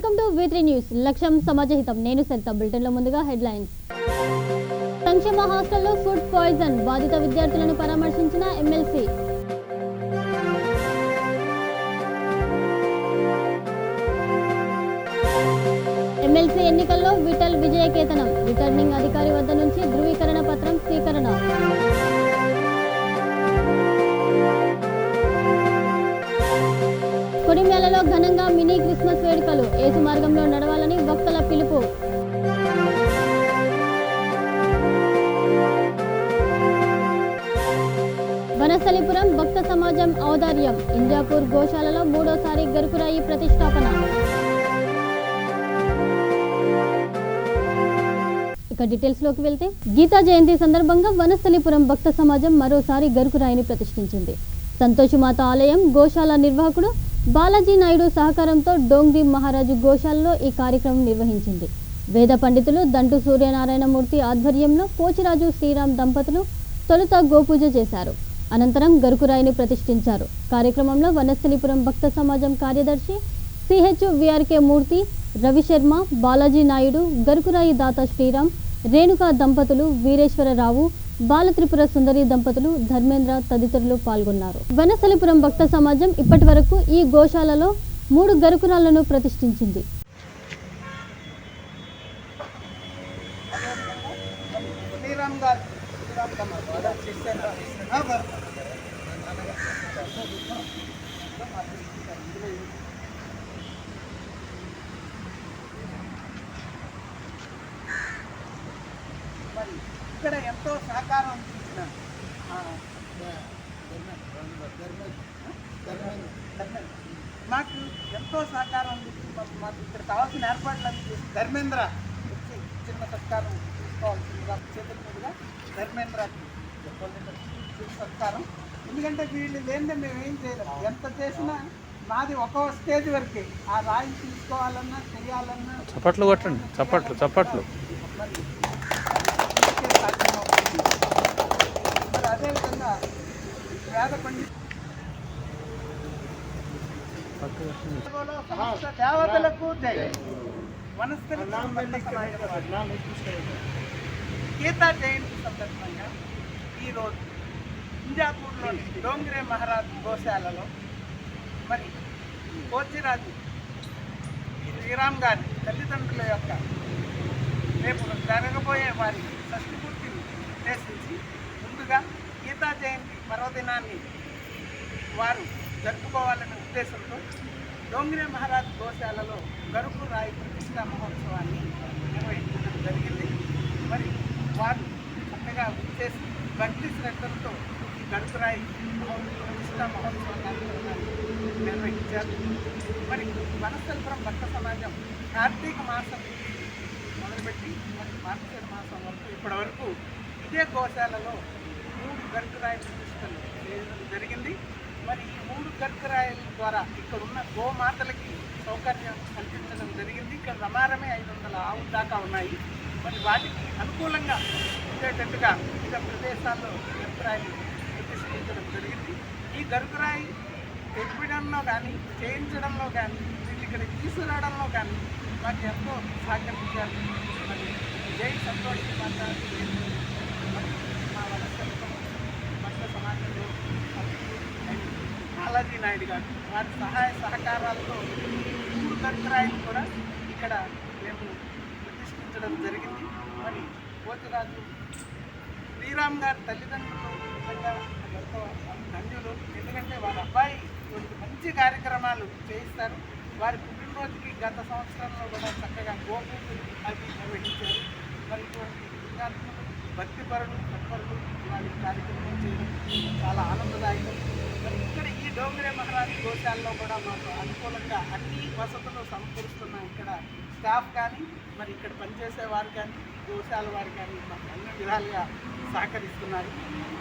Welcome to V3 news. లక్ష్యం సమాజహితం. నేను సరిత. బులెటిన్లో ముందుగా హెడ్లైన్స్. సంక్షేమ హాస్టల్లో ఫుడ్ పాయిజన్, బాధిత విద్యార్థులను పరామర్శించిన ఎమ్మెల్సీ. ఎమ్మెల్సీ ఎన్నికల్లో విఠల్ విజయకేతనం, రిటర్నింగ్ అధికారి వద్ద నుంచి ధృవీకరణ పత్రం స్వీకరణ. కొడిమ్యాలలో ఘనంగా మినీ క్రిస్మస్ వేడుకలు, యేసు మార్గంలో నడవాలని భక్తుల పిలుపు. వనస్థలిపురం భక్త సమాజం ఔదార్యం, ఇంజాపూర్ గోశాలలో మూడోసారి గరుకురాయి ప్రతిష్టాపన. ఇక డీటెయిల్స్ లోకి వెళ్తే, గీతా జయంతి సందర్భంగా వనస్థలిపురం భక్త సమాజం మరోసారి గరుకురాయిని ప్రతిష్ఠించింది. సంతోషిమాత ఆలయం గోశాల నిర్వాహకుడు బాలాజీ నాయుడు సహకారంతో డోంగ్రీ మహారాజు గోశాలలో ఈ కార్యక్రమం నిర్వహించింది. వేద పండితులు దంటు సూర్యనారాయణమూర్తి ఆధ్వర్యంలో పోచిరాజు శ్రీరామ్ దంపతులు తొలుత గోపూజ చేశారు. అనంతరం గరుకురాయిని ప్రతిష్ఠించారు. కార్యక్రమంలో వనస్థలిపురం భక్త సమాజం కార్యదర్శి CHVRK మూర్తి, రవిశర్మ, బాలాజీ నాయుడు, గరుకురాయి దాత శ్రీరామ్, రేణుకా దంపతులు, వీరేశ్వరరావు, బాలత్రిపుర సుందరి దంపతులు, ధర్మేంద్ర తదితరులు పాల్గొన్నారు. వనస్థలిపురం భక్త సమాజం ఇప్పటి వరకు ఈ గోశాలలో 3 గరుకురాలను ప్రతిష్ఠించింది. ఇక్కడ ఎంతో సహకారం అందించిన మాకు ఎంతో సహకారం అందించిన మాకు ఇక్కడ కావాల్సిన ఏర్పాట్లన్నీ చేసి ధర్మేంద్ర వచ్చి చిన్న సత్కారం తీసుకోవాల్సిందిగా చేతుల మీదుగా ధర్మేంద్రకి సత్కారం. ఎందుకంటే వీళ్ళు లేనిదే మేము ఏం చేయలేము. ఎంత చేసినా మాది ఒక్కో స్టేజ్ వరకే. ఆ రాయి తీసుకోవాలన్నా చేయాలన్నా చప్పట్లు కొట్టండి. చప్పట్లు మరి అదేవిధంగా వేద పండితులు దేవతలకు జై. గీతా జయంతి సందర్భంగా ఈరోజు ఇంజాపూర్లోని డోంగ్రే మహారాజ్ గోశాలలో మరి పోచిరాజు శ్రీరామ్ గారి తల్లిదండ్రుల యొక్క రేపు జరగబోయే వారి షష్ఠిపూర్తిని ఉద్దేశించి ముందుగా గీతా జయంతి పర్వదినాన్ని వారు జరుపుకోవాలనే ఉద్దేశంతో డోంగ్రే మహారాజ్ గోశాలలో గరుకు రాయి ప్రతిష్టా మహోత్సవాన్ని నిర్వహించడం జరిగింది. మరి వారు చక్కగా చేసి భక్తి శ్రద్ధలతో ఈ గరుకురాయి ప్రతిష్టా మహోత్సవ కార్యక్రమాన్ని నిర్వహించారు. మరి వనస్థలిపురం భక్త సమాజం కార్తీక మాసం మొదలుపెట్టి మరి మార్గశిర మాసం వరకు ఇప్పటి వరకు ఇదే గోశాలలో 3 గరుకురాయి ప్రతిష్టలు చేయడం జరిగింది. మరి ఈ 3 గరుకురాయిల ద్వారా ఇక్కడ ఉన్న గోమాతలకి సౌకర్యం కల్పించడం జరిగింది. ఇక్కడ రమారమే 500 ఆవుల దాకా ఉన్నాయి. మరి వాటికి అనుకూలంగా ఉండేటట్టుగా వివిధ ప్రదేశాల్లో గరుకురాయిని ప్రతిష్ఠించడం జరిగింది. ఈ గరుకురాయి తెప్పించడంలో కానీ చేయించడంలో కానీ వీళ్ళు ఇక్కడ తీసుకురావడంలో కానీ మాకు ఎంతో సహకరించారు. మరి జై సంతోష్ మాట్లాడి మరి మా వనస్థలిపురం భక్త సమాజంలో బాలాజీ నాయుడు గారు వారి సహాయ సహకారాలతో 3 గరుకురాయిలు కూడా ఇక్కడ మేము ప్రతిష్ఠించడం జరిగింది. మరి పోచిరాజు శ్రీరామ్ గారి తల్లిదండ్రులు నిజంగా ఎంతో ధన్యులు. ఎందుకంటే వారి అబ్బాయి మంచి కార్యక్రమాలు చేయిస్తారు. వారి పుట్టినరోజుకి గత సంవత్సరంలో కూడా చక్కగా గోపూజలు అవి నిర్వహించారు. మరి ఇటువంటి విద్యార్థులు భక్తిపరులు సత్పరులు వారి కార్యక్రమం చేయడం చాలా ఆనందదాయకం. మరి ఇక్కడ ఈ డోంగ్రే మహారాజ్ గోశాలలో కూడా మాకు అనుకూలంగా అన్ని వసతులు సమకూరుస్తున్న ఇక్కడ స్టాఫ్ కానీ మరి ఇక్కడ పనిచేసే వారు కానీ గోశాల వారు కానీ మాకు అన్ని విధాలుగా సహకరిస్తున్నారు.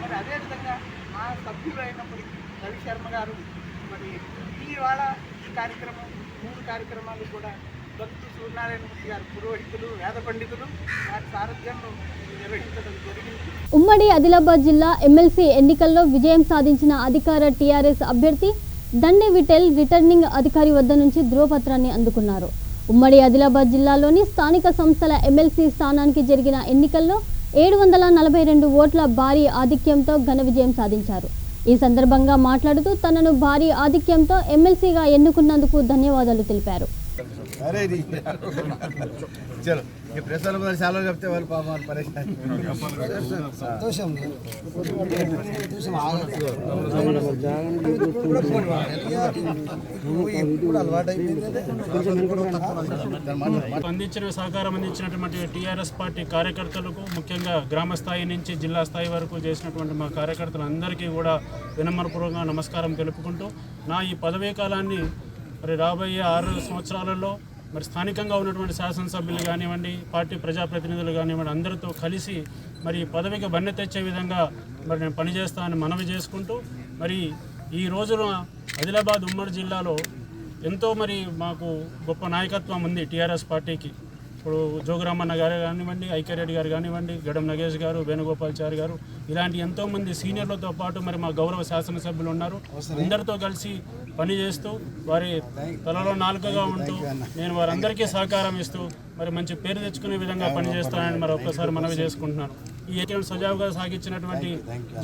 మరి అదేవిధంగా మా సభ్యులు అయినప్పటికీ రవిశర్మ గారు మరి ఇవాళ ఈ కార్యక్రమం 3 కార్యక్రమాలు కూడా దంటు సూర్యనారాయణమూర్తి గారు పురోహితులు వేద పండితులు వారి సారథ్యంలో నిర్వహించడం జరిగింది. ఉమ్మడి ఆదిలాబాద్ జిల్లా ఎమ్మెల్సీ ఎన్నికల్లో విజయం సాధించిన అధికార TRS అభ్యర్థి దండే విఠల్ రిటర్నింగ్ అధికారి వద్ద నుంచి ధృవపత్రాన్ని అందుకున్నారు. ఉమ్మడి ఆదిలాబాద్ జిల్లాలోని స్థానిక సంస్థల ఎమ్మెల్సీ స్థానానికి జరిగిన ఎన్నికల్లో 742 ఓట్ల భారీ ఆధిక్యంతో ఘన విజయం సాధించారు. ఈ సందర్భంగా మాట్లాడుతూ తనను భారీ ఆధిక్యంతో ఎమ్మెల్సీగా ఎన్నుకున్నందుకు ధన్యవాదాలు తెలిపారు. చలో ఈ ప్రెస్లో కూడా చాలా చెప్తే వాళ్ళు పాపం పరిస్థితి సంతోషం అందించిన సహకారం అందించినటువంటి టీఆర్ఎస్ పార్టీ కార్యకర్తలకు, ముఖ్యంగా గ్రామ స్థాయి నుంచి జిల్లా స్థాయి వరకు చేసినటువంటి మా కార్యకర్తలందరికీ కూడా వినమ్రపూర్వకంగా నమస్కారం తెలుపుకుంటూ నా ఈ పదవీ కాలాన్ని మరి రాబోయే 6 సంవత్సరాలలో మరి స్థానికంగా ఉన్నటువంటి శాసనసభ్యులు కానివ్వండి, పార్టీ ప్రజాప్రతినిధులు కానివ్వండి, అందరితో కలిసి మరి పదవికి బన్నె తెచ్చే విధంగా మరి నేను పనిచేస్తానని మనవి చేసుకుంటూ, మరి ఈ రోజున ఆదిలాబాద్ ఉమ్మడి జిల్లాలో ఎంతో మరి మాకు గొప్ప నాయకత్వం ఉంది టీఆర్ఎస్ పార్టీకి. ఇప్పుడు జోగురామన్న గారు కానివ్వండి, ఐక్యరెడ్డి గారు కానివ్వండి, గడం నగేష్ గారు, వేణుగోపాల్చారి గారు, ఇలాంటి ఎంతోమంది సీనియర్లతో పాటు మరి మా గౌరవ శాసనసభ్యులు ఉన్నారు. అందరితో కలిసి పనిచేస్తూ వారి తలలో నాలుకగా ఉంటూ నేను వారందరికీ సహకారం ఇస్తూ మరి మంచి పేరు తెచ్చుకునే విధంగా పనిచేస్తానని మరి ఒక్కసారి మనవి చేసుకుంటున్నాను. ఈ ఎన్నికలను సజావుగా సాగించినటువంటి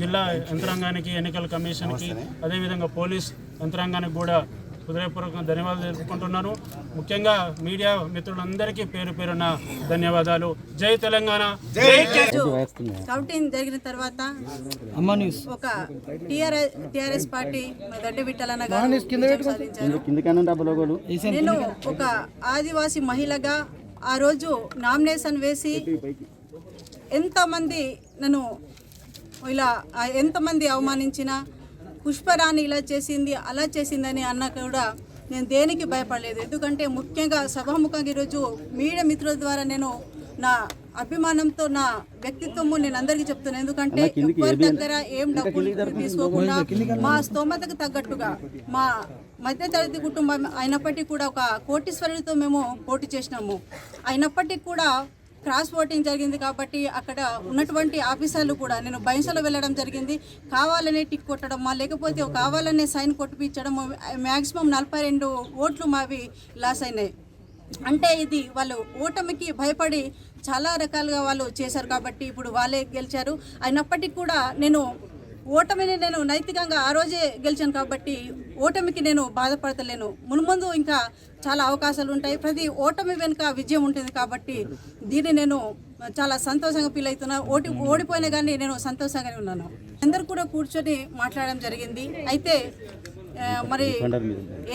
జిల్లా యంత్రాంగానికి, ఎన్నికల కమిషన్కి, అదేవిధంగా పోలీస్ యంత్రాంగానికి కూడా హృదయపూర్వకంగా ధన్యవాదాలు తెలుపుకుంటున్నాను. ముఖ్యంగా మీడియా మిత్రులందరికీ పేరు పేరున ధన్యవాదాలు. జై తెలంగాణ. కౌంటింగ్ జరిగిన తర్వాత ఒక టిఆర్ఎస్ పార్టీ దడ్డి విట్టాలన్న గారు సాధించారు. నేను ఒక ఆదివాసీ మహిళగా ఆ రోజు నామినేషన్ వేసి ఎంతమంది నన్ను ఇలా ఎంతమంది అవమానించినా, పుష్పరాణి ఇలా చేసింది అలా చేసిందని అన్న కూడా నేను దేనికి భయపడలేదు. ఎందుకంటే ముఖ్యంగా సభాముఖంగా ఈరోజు మీడియా మిత్రుల ద్వారా నేను నా అభిమానంతో నా వ్యక్తిత్వము నేను అందరికీ చెప్తున్నాను. ఎందుకంటే ఎవరి దగ్గర ఏం డబ్బులు తీసుకోకుండా మా స్తోమతకు తగ్గట్టుగా మా మధ్యతరగతి కుటుంబం అయినప్పటికీ కూడా ఒక కోటీశ్వరుడితో మేము పోటీ చేసినాము. అయినప్పటికీ కూడా క్రాస్ ఓటింగ్ జరిగింది కాబట్టి అక్కడ ఉన్నటువంటి ఆఫీసర్లు కూడా నేను బైన్సలో వెళ్ళడం జరిగింది. కావాలనే టిక్ కొట్టడం, లేకపోతే కావాలనే సైన్ కొట్టిపించడం, మ్యాక్సిమం 42 ఓట్లు మావి లాస్ అయినాయి. అంటే ఇది వాళ్ళు ఓటమికి భయపడి చాలా రకాలుగా వాళ్ళు చేశారు కాబట్టి ఇప్పుడు వాళ్ళే గెలిచారు. అయినప్పటికీ కూడా నేను ఓటమిని నేను నైతికంగా ఆ రోజే గెలిచాను కాబట్టి ఓటమికి నేను బాధపడతలేను. మున్ముందు ఇంకా చాలా అవకాశాలు ఉంటాయి. ప్రతి ఓటమి వెనుక విజయం ఉంటుంది కాబట్టి దీన్ని నేను చాలా సంతోషంగా ఫీల్ అవుతున్నా. ఓడిపోయినా కానీ నేను సంతోషంగానే ఉన్నాను. అందరూ కూడా కూర్చొని మాట్లాడడం జరిగింది. అయితే మరి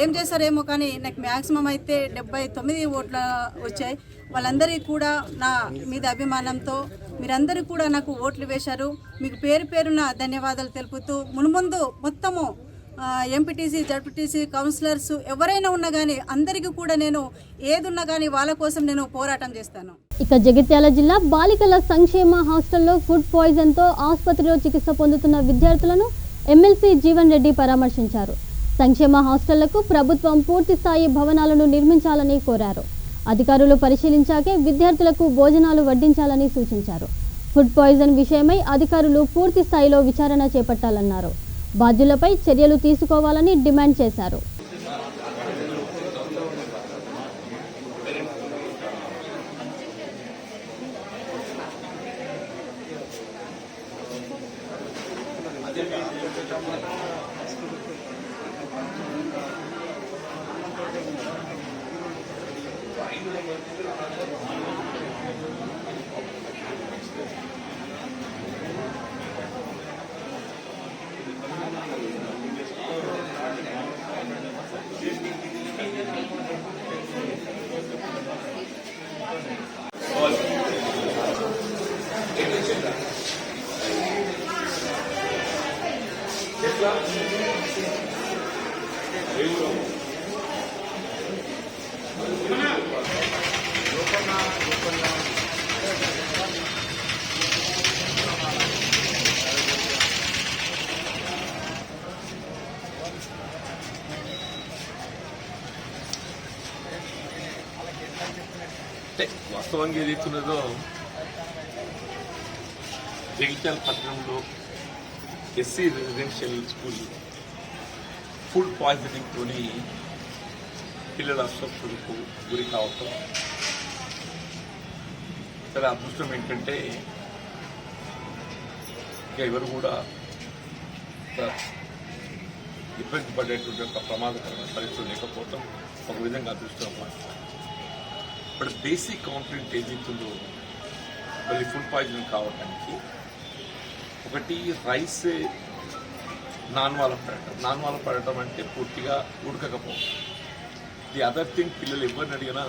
ఏం చేశారేమో కానీ నాకు మ్యాక్సిమం అయితే 79 ఓట్లు వచ్చాయి. వాళ్ళందరికీ కూడా నా మీద అభిమానంతో మీరందరూ కూడా నాకు ఓట్లు వేశారు. మీకు పేరు పేరున ధన్యవాదాలు తెలుపుతూ మున్ముందు మొత్తము ఎంపీటీసీ, జడ్పీటీసీ, కౌన్సిలర్స్ ఎవరైనా ఉన్నా కానీ అందరికీ కూడా నేను ఏదున్నా కానీ వాళ్ళ కోసం నేను పోరాటం చేస్తాను. ఇక జగిత్యాల జిల్లా బాలికల సంక్షేమ హాస్టల్లో ఫుడ్ పాయిజన్తో ఆసుపత్రిలో చికిత్స పొందుతున్న విద్యార్థులను ఎమ్మెల్సీ జీవన్ రెడ్డి పరామర్శించారు. సంక్షేమ హాస్టళ్లకు ప్రభుత్వం పూర్తి స్థాయి భవనాలను నిర్మించాలని కోరారు. అధికారులు పరిశీలించాకే విద్యార్థులకు భోజనాలు వడ్డించాలని సూచించారు. ఫుడ్ పాయిజన్ విషయమై అధికారులు పూర్తి స్థాయిలో విచారణ చేపట్టాలన్నారు. బాధ్యులపై చర్యలు తీసుకోవాలని డిమాండ్ చేశారు. వాస్తవంగా ఏదైతున్నదో జగిత్యాల పట్టణంలో ఎస్సీ రెసిడెన్షియల్ స్కూల్ ఫుడ్ పాయిజనింగ్తో పిల్లల అస్వస్థతకు గురి కావటం. సరే అదృష్టం ఏంటంటే ఇంకా ఎవరు కూడా ఇబ్బంది పడేటువంటి ఒక ప్రమాదకరమైన పరిస్థితులు లేకపోవటం ఒక విధంగా అదృష్టం అన్నమాట. బట్ బేసిక్ కాంప్లైంట్ ఏదైతుందో మళ్ళీ ఫుడ్ పాయిజన్ కావడానికి ఒకటి రైస్ నాన్వాల పడటం అంటే పూర్తిగా ఉడకకపోవడం. ది అదర్ థింగ్ పిల్లలు ఎవరిని అడిగినా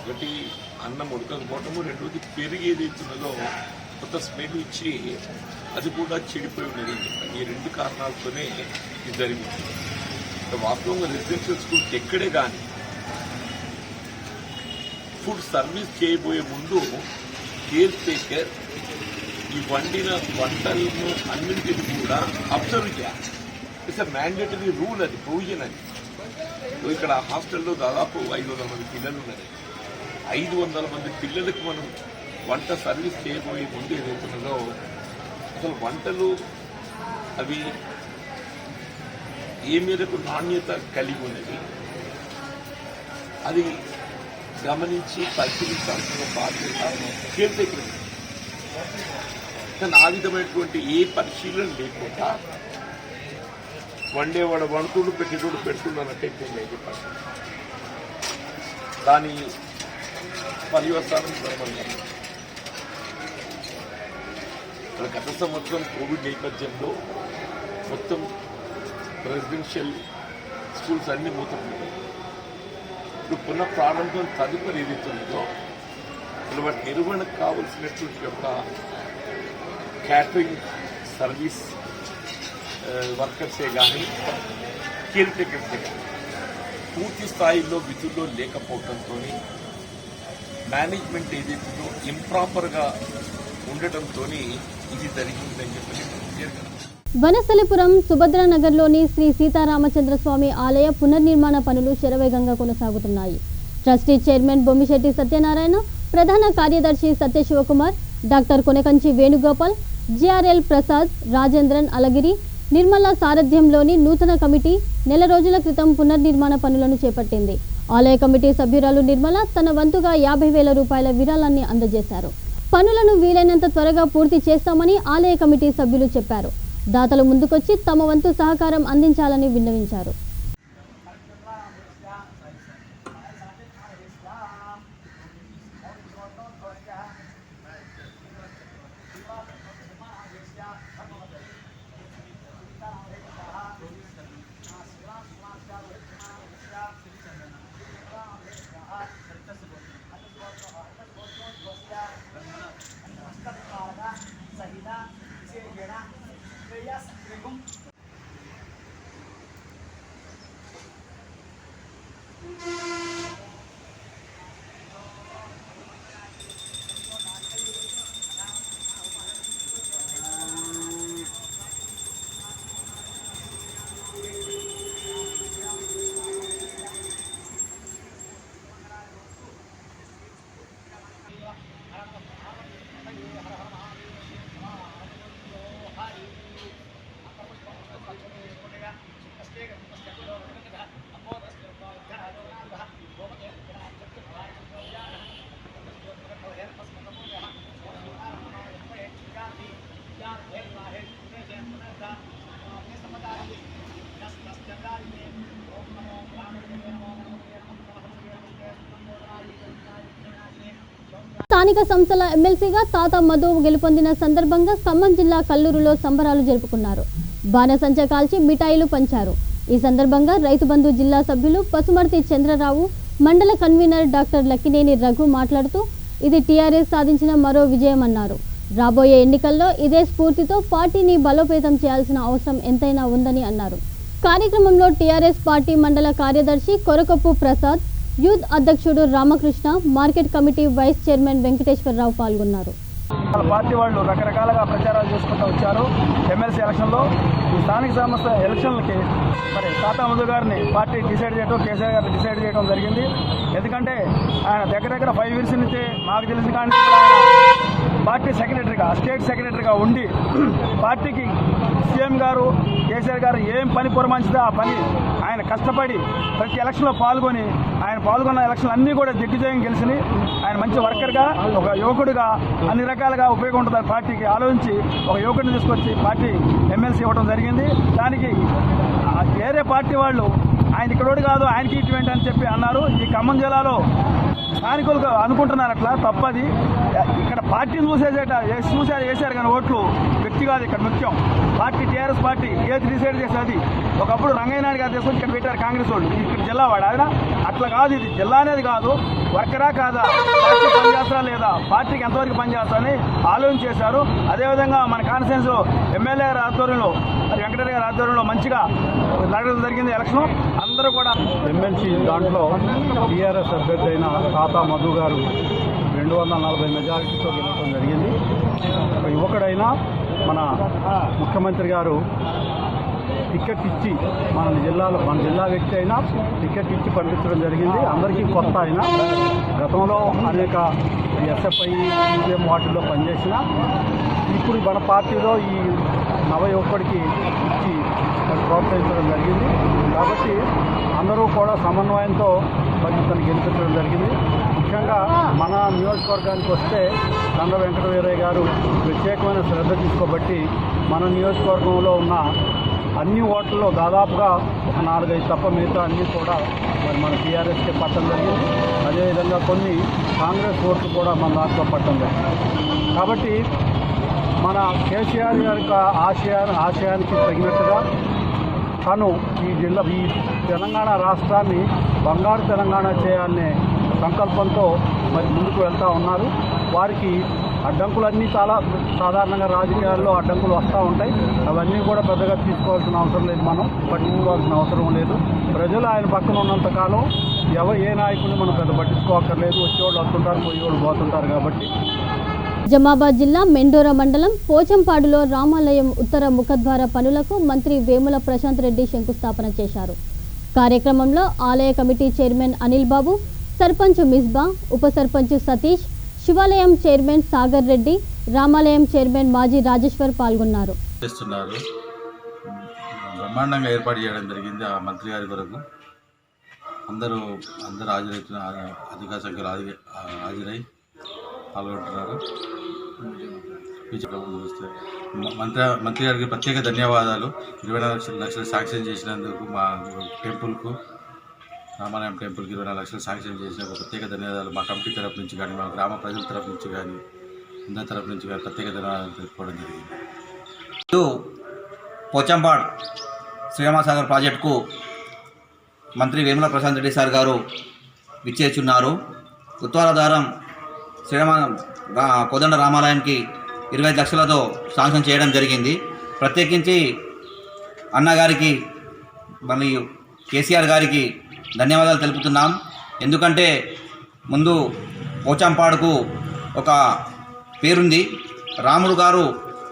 ఒకటి అన్నం ఉడకకపోవటము, రెండోది పెరుగు ఏదైతున్నదో కొత్త స్మెల్ ఇచ్చి అది కూడా చెడిపోయి ఉన్నది. ఈ రెండు కారణాలతోనే ఇది జరిగింది. వాస్తవంగా రెసిడెన్షియల్ స్కూల్కి ఎక్కడే కానీ ఫుడ్ సర్వీస్ చేయబోయే ముందు కేర్ టేకర్ ఈ వండిన వంటలను అన్నింటినీ కూడా అబ్జర్వ్ చేయాలి. ఇట్స్ అ మ్యాండేటరీ రూల్, అది ప్రొవిజన్. అది ఇక్కడ హాస్టల్లో దాదాపు 500 మంది పిల్లలు ఉన్నారు. 500 మంది పిల్లలకు మనం వంట సర్వీస్ చేయబోయే ముందు ఏదైతున్నదో అసలు వంటలు అవి ఏ మేరకు నాణ్యత కలిగి ఉన్నది అది గమనించి పరిశీలించాల్సిన బాధ్యత కేర్ టేకర్. కానీ ఆ విధమైనటువంటి ఏ పరిశీలన లేకుండా వండేవాడు వండుతుడు పెట్టేటోడు పెడుతున్నానంటే చెప్పాలి. దాని పర్యవసానం గత సంవత్సరం కోవిడ్ నేపథ్యంలో మొత్తం రెసిడెన్షియల్ స్కూల్స్ అన్ని మూతపడ్డాయి. ఇప్పుడు పునః ప్రారంభం తదుపరి ఏదైతుందో వాటి నిర్వహణకు కావలసినటువంటి యొక్క క్యాటరింగ్ సర్వీస్ వర్కర్సే కానీ కేర్ టేకర్సే కానీ పూర్తి స్థాయిలో విధుల్లో లేకపోవడంతో మేనేజ్మెంట్ ఏదైతుందో ఇంప్రాపర్గా ఉండటంతో ఇది జరిగిందని చెప్పి. వనస్థలిపురం సుభద్రానగర్లోని శ్రీ సీతారామచంద్రస్వామి ఆలయ పునర్నిర్మాణ పనులు శరవేగంగా కొనసాగుతున్నాయి. ట్రస్టీ చైర్మన్ బొమ్మిశెట్టి సత్యనారాయణ, ప్రధాన కార్యదర్శి సత్యశివకుమార్, డాక్టర్ కొనకంచి వేణుగోపాల్, జిఆర్ఎల్ ప్రసాద్, రాజేంద్రన్ అలగిరి, నిర్మల సారథ్యంలోని నూతన కమిటీ నెల రోజుల క్రితం పునర్నిర్మాణ పనులను చేపట్టింది. ఆలయ కమిటీ సభ్యురాలు నిర్మల తన వంతుగా 50,000 రూపాయల విరాళాన్ని అందజేశారు. పనులను వీలైనంత త్వరగా పూర్తి చేస్తామని ఆలయ కమిటీ సభ్యులు చెప్పారు. దాతలు ముందుకొచ్చి తమ వంతు సహకారం అందించాలని విన్నవించారు. స్థానిక సంస్థల ఎమ్మెల్సీగా తాత మధు గెలుపొందిన సందర్భంగా ఖమ్మం జిల్లా కల్లూరులో సంబరాలు జరుపుకున్నారు. బాణసంచ కాల్చి మిఠాయిలు పంచారు. ఈ సందర్భంగా రైతు బంధు జిల్లా సభ్యులు పసుమర్తి చంద్రరావు, మండల కన్వీనర్ డాక్టర్ లక్కినేని రఘు మాట్లాడుతూ ఇది టీఆర్ఎస్ సాధించిన మరో విజయమన్నారు. రాబోయే ఎన్నికల్లో ఇదే స్ఫూర్తితో పార్టీని బలోపేతం చేయాల్సిన అవసరం ఎంతైనా ఉందని అన్నారు. కార్యక్రమంలో టీఆర్ఎస్ పార్టీ మండల కార్యదర్శి కొరకొప్పు ప్రసాద్, యూత్ అధ్యక్షుడు Ramakrishna, market committee vice chairman Venkateswara Rao పాల్గొన్నారు. వాళ్ళ పార్టీ వాళ్ళు రకరకాలుగా ప్రచారాలు చేసుకుంటూ వచ్చారు. ఎమ్మెల్సీ ఎలక్షన్లో ఈ స్థానిక సంస్థ ఎలక్షన్లకి మరి తాతా మధు గారిని పార్టీ డిసైడ్ చేయడం, కేసీఆర్ గారిని డిసైడ్ చేయడం జరిగింది. ఎందుకంటే ఆయన దగ్గర 5 years నుంచి మాకు తెలిసిన కానీ పార్టీ సెక్రటరీగా, స్టేట్ సెక్రటరీగా ఉండి పార్టీకి సీఎం గారు కేసీఆర్ గారు ఏం పని పురమాయించితే ఆ పని ఆయన కష్టపడి ప్రతి ఎలక్షన్లో పాల్గొని ఆయన పాల్గొన్న ఎలక్షన్లు అన్నీ కూడా దిగ్విజయం గెలిచినాయి. ఆయన మంచి వర్కర్గా, ఒక యువకుడిగా అన్ని రకాలుగా ఉపయోగం ఉంటుంది పార్టీకి ఆలోచించి ఒక యువకుడిని తీసుకొచ్చి పార్టీ ఎమ్మెల్సీ ఇవ్వడం జరిగింది. దానికి వేరే పార్టీ వాళ్ళు ఆయన ఇక్కడోడు కాదు, ఆయనకి ఇటువంటి అని చెప్పి అన్నారు. ఈ ఖమ్మం జిల్లాలో స్థానికులకు అనుకుంటున్నారు అట్లా తప్పది. ఇక్కడ పార్టీని వేసారు కానీ ఓట్లు వ్యక్తి కాదు ఇక్కడ ముఖ్యం. పార్టీ టీఆర్ఎస్ పార్టీ ఏది డిసైడ్ చేసేది. ఒకప్పుడు రంగయ్య నాయుడు గారు తీసుకొని ఇక్కడ పెట్టారు కాంగ్రెస్ వాళ్ళు, ఇక్కడ జిల్లా వాడు ఆయన అట్లా కాదు. ఇది జిల్లా అనేది కాదు, వర్కరా కాదా, పార్టీ పనిచేస్తా లేదా, పార్టీకి ఎంతవరకు పనిచేస్తా అని ఆలోచన చేశారు. అదేవిధంగా మన కాన్స్టిట్యూన్స్ ఎమ్మెల్యే గారి ఆధ్వర్యంలో, వెంకటరెడ్డి గారి ఆధ్వర్యంలో మంచిగా జరగడం జరిగింది ఎలక్షన్. అందరూ కూడా ఎమ్మెల్సీ దాంట్లో టీఆర్ఎస్ అభ్యర్థి అయిన తాతా మధు గారు 240 మెజారిటీతో గెలవడం జరిగింది. ఒక యువకుడైనా మన ముఖ్యమంత్రి గారు టికెట్ ఇచ్చి మన జిల్లా వ్యక్తి అయినా టికెట్ ఇచ్చి పంపించడం జరిగింది. అందరికీ కొత్త అయినా గతంలో అనేక ఎస్ఎఫ్ఐ సిపిఎం వాటిల్లో పనిచేసిన ఇప్పుడు మన పార్టీలో ఈ నవ యువకుడికి ఇచ్చి ప్రోత్సహించడం జరిగింది. కాబట్టి అందరూ కూడా సమన్వయంతో తను గెలిపించడం జరిగింది. ముఖ్యంగా మన నియోజకవర్గానికి వస్తే కంద వెంకట వీరయ్య గారు ప్రత్యేకమైన శ్రద్ధ తీసుకోబట్టి మన నియోజకవర్గంలో ఉన్న అన్ని ఓట్లలో దాదాపుగా ఒక 4-5 తప్ప మిగతా అన్నీ కూడా మరి మన టీఆర్ఎస్కి పట్టడం జరిగింది. అదేవిధంగా కొన్ని కాంగ్రెస్ ఓట్లు కూడా మన దాంట్లో పట్టడం జరిగింది. కాబట్టి మన కేసీఆర్ గారి ఆశయానికి తగినట్టుగా తను ఈ తెలంగాణ రాష్ట్రాన్ని బంగారు తెలంగాణ చేయాలనే సంకల్పంతో మరి ముందుకు వెళ్తూ ఉన్నారు. వారికి అడ్డంకులన్నీ చాలా సాధారణంగా రాజకీయాల్లో అడ్డంకులు వస్తూ ఉంటాయి. అవన్నీ కూడా పెద్దగా తీసుకోవాల్సిన అవసరం లేదు, మనం పట్టించుకోవాల్సిన అవసరం లేదు. ప్రజలు ఆయన పక్కన ఉన్నంతకాలం ఏ నాయకుడిని మనం పెద్ద పట్టించుకోక్కర్లేదు. వచ్చేవాళ్ళు వస్తుంటారు, పోయేవాళ్ళు పోతుంటారు. కాబట్టి జమాబాద్ జిల్లా మెండోరా మండలం పోచంపాడులో రామాలయం ఉత్తర ముఖద్వార పనులకు మంత్రి వేముల ప్రశాంత్ రెడ్డి శంకుస్థాపన చేశారు. కార్యక్రమంలో ఆలయ కమిటీ చైర్మన్ అనిల్ బాబు, సర్పంచ్ మిస్బా, ఉప సర్పంచ్ సతీష్, శివాలయం చైర్మన్ సాగర్ రెడ్డి, రామాలయం చైర్మన్ మాజీ రాజేశ్వర్ పాల్గొన్నారు. బ్రహ్మాండంగా ఏర్పాటు చేయడం జరిగింది. ఆ మంత్రి గారి కొరకు అందరూ హాజరైతున్న అధిక సంఖ్యలో హాజరై పాల్గొంటున్నారు. మంత్రి గారికి ప్రత్యేక ధన్యవాదాలు. 24 లక్షలు శాంక్షన్ చేసినందుకు మా టెంపుల్కు, రామాలయం టెంపుల్కి 24 లక్షలు శాంక్షన్ చేసినందుకు ప్రత్యేక ధన్యవాదాలు. మా కమిటీ తరఫు నుంచి కానీ, మా గ్రామ ప్రజల తరఫు నుంచి కానీ, అందరి తరఫు నుంచి కానీ ప్రత్యేక ధన్యవాదాలు తెలుపుకోవడం జరిగింది. పోచంపాడ్ శ్రీరామసాగర్ ప్రాజెక్టుకు మంత్రి వేముల ప్రశాంత్ రెడ్డి సార్ గారు విచ్చేస్తున్నారు. ఉత్తరాధారం కోదండ రామాలయానికి 25 లక్షలతో శాంక్షన్ చేయడం జరిగింది. ప్రత్యేకించి అన్నగారికి మరియు కేసీఆర్ గారికి ధన్యవాదాలు తెలుపుతున్నాం. ఎందుకంటే ముందు పోచంపాడుకు ఒక పేరుంది. రాముడు గారు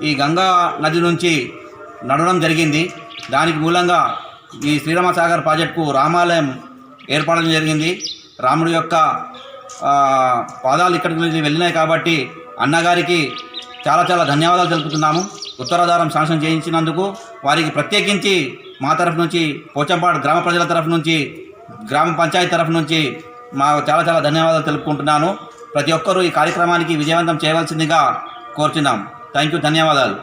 ఈ గంగా నది నుంచి నడవడం జరిగింది. దానికి మూలంగా ఈ శ్రీరామసాగర్ ప్రాజెక్టుకు రామాలయం ఏర్పడడం జరిగింది. రాముడి యొక్క పాదాలు ఇక్కడికి వెళ్ళినాయి. కాబట్టి అన్నగారికి చాలా చాలా ధన్యవాదాలు తెలుపుతున్నాము. ఉత్తరాధారం శాంక్షన్ చేయించినందుకు వారికి ప్రత్యేకించి మా తరఫు నుంచి, పోచంపాడు గ్రామ ప్రజల తరఫు నుంచి, గ్రామ పంచాయతీ తరఫు నుంచి చాలా చాలా ధన్యవాదాలు తెలుపుకుంటున్నాను. ప్రతి ఒక్కరూ ఈ కార్యక్రమానికి విజయవంతం చేయవలసిందిగా కోరుచున్నాం. థ్యాంక్ యూ, ధన్యవాదాలు.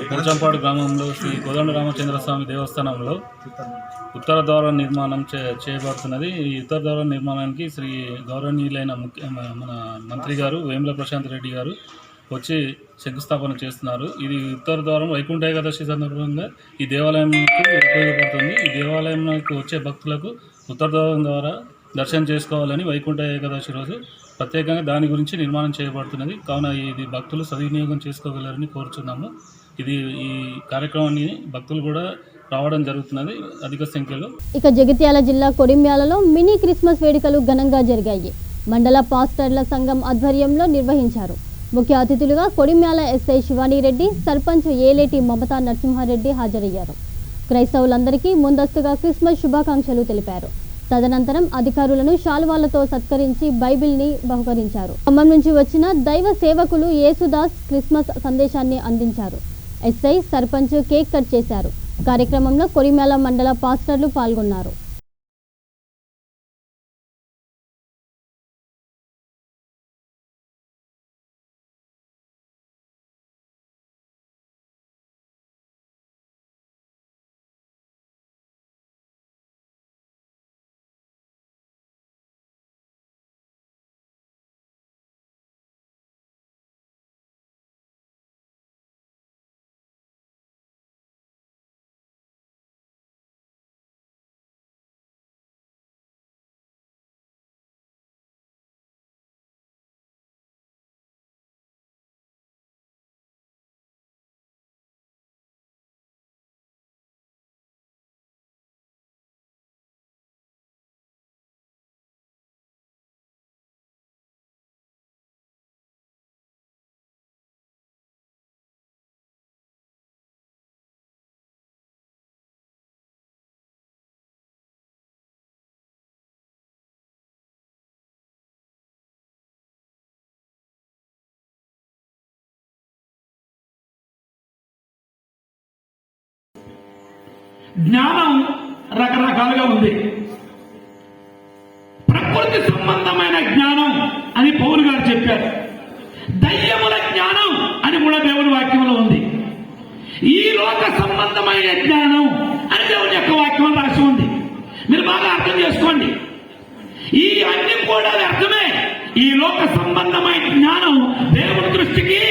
పోచంపాడు గ్రామంలో శ్రీ కోదండ రామచంద్ర స్వామి దేవస్థానంలో ఉత్తర ద్వార నిర్మాణం చేయబడుతున్నది. ఈ ఉత్తర ద్వార నిర్మాణానికి శ్రీ గౌరవనీయులైన మన మంత్రి గారు వేముల ప్రశాంత్ రెడ్డి గారు వచ్చి శంకుస్థాపన చేస్తున్నారు. ఇది ఉత్తర ద్వారం వైకుంఠ ఏకాదశి సందర్భంగా ఈ దేవాలయంకు ఉపయోగపడుతుంది. ఈ దేవాలయంకు వచ్చే భక్తులకు ఉత్తర ద్వారం ద్వారా దర్శనం చేసుకోవాలని వైకుంఠ ఏకాదశి రోజు ప్రత్యేకంగా దాని గురించి నిర్మాణం చేయబడుతున్నది. కావున ఇది భక్తులు సద్వినియోగం చేసుకోగలరని కోరుచున్నాము. ఈ కార్యక్రమాన్ని భక్తులు కూడా రావడం జరుగుతున్నది అధిక సంఖ్యలో. ఇక జగిత్యాల జిల్లా కొడిమ్యాలలో మినీ క్రిస్మస్ వేడుకలు ఘనంగా జరిగాయి. మండల పాస్టర్ల సంఘం ఆధ్వర్యంలో నిర్వహించారు. ముఖ్య అతిథులుగా కొడిమ్యాల ఎస్ఐ శివానీరెడ్డి, సర్పంచ్ ఏలేటి మమతా నరసింహారెడ్డి హాజరయ్యారు. క్రైస్తవులందరికీ ముందస్తుగా క్రిస్మస్ శుభాకాంక్షలు తెలిపారు. తదనంతరం అధికారులను శాలువాలతో సత్కరించి బైబిల్ని బహుకరించారు. ఖమ్మం నుంచి వచ్చిన దైవ సేవకులు యేసుదాస్ క్రిస్మస్ సందేశాన్ని అందించారు. ఎస్ఐ, సర్పంచ్ కేక్ కట్ చేశారు. కార్యక్రమంలో కొడిమ్యాల మండల పాస్టర్లు పాల్గొన్నారు. జ్ఞానం రకరకాలుగా ఉంది. ప్రకృతి సంబంధమైన జ్ఞానం అని పౌలు గారు చెప్పారు. దయ్యముల జ్ఞానం అని కూడా దేవుని వాక్యంలో ఉంది. ఈ లోక సంబంధమైన జ్ఞానం అని దేవుని యొక్క వాక్యం రాసి ఉంది. మీరు బాగా అర్థం చేసుకోండి. ఈ అన్ని కూడా అర్థమే. ఈ లోక సంబంధమైన జ్ఞానం దేవుని దృష్టికి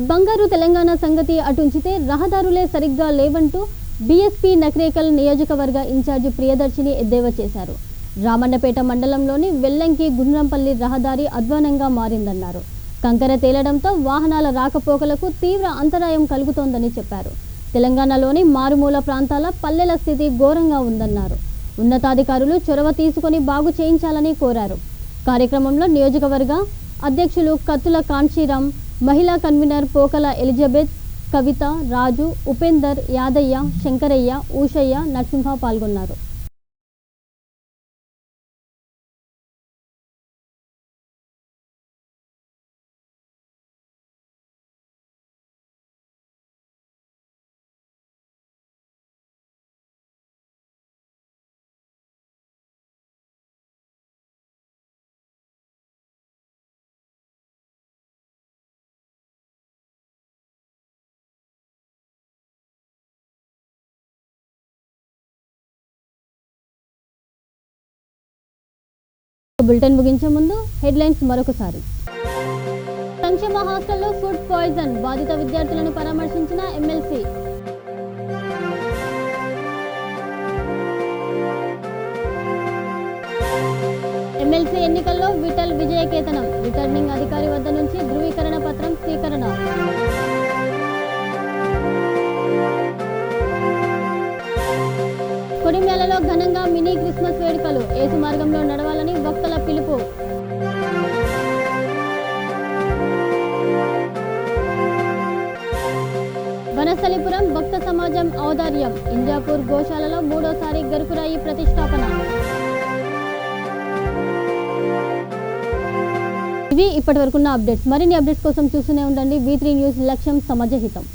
బంగారు తెలంగాణ సంగతి అటుంచితే రహదారులే సరిగ్గా లేవంటూ బీఎస్పీ నకరేకల్ నియోజకవర్గ ఇన్ఛార్జి ప్రియదర్శిని ఎద్దేవా చేశారు. రామన్నపేట మండలంలోని వెల్లంకి గుండ్రంపల్లి రహదారి అధ్వానంగా మారిందన్నారు. కంకర తేలడంతో వాహనాల రాకపోకలకు తీవ్ర అంతరాయం కలుగుతోందని చెప్పారు. తెలంగాణలోని మారుమూల ప్రాంతాల పల్లెల స్థితి ఘోరంగా ఉందన్నారు. ఉన్నతాధికారులు చొరవ తీసుకుని బాగు చేయించాలని కోరారు. కార్యక్రమంలో నియోజకవర్గ అధ్యక్షులు కత్తుల కాంశీరాం, మహిళా కన్వీనర్ పోకల ఎలిజబెత్, కవిత, రాజు, ఉపేందర్, యాదయ్య, శంకరయ్య, ఊషయ్య, నరసింహ పాల్గొన్నారు. బులెటిన్ ముగించే ముందు హెడ్లైన్స్ మరొకసారి. సంక్షేమ హాస్టల్లో ఫుడ్ పాయిజన్, బాధిత విద్యార్థులను పరామర్శించిన ఎమ్మెల్సీ. ఎమ్మెల్సీ ఎన్నికల్లో విఠల్ విజయకేతనం, రిటర్నింగ్ అధికారి వద్ద నుంచి ధృవీకరణ పత్రం స్వీకరణ. కొడిమ్యాలలో ఘనంగా మినీ క్రిస్మస్ వేడుకలు, యేసు మార్గంలో నడవాలని భక్తుల పిలుపు. వనస్థలిపురం భక్త సమాజం ఔదార్యం, ఇంజాపూర్ గోశాలలో 3వ గరుకురాయి ప్రతిష్టాపన. ఇవి ఇప్పటి వరకున్న అప్డేట్స్. మరిన్ని అప్డేట్స్ కోసం చూస్తూనే ఉండండి V3 న్యూస్. లక్ష్యం సమాజహితం.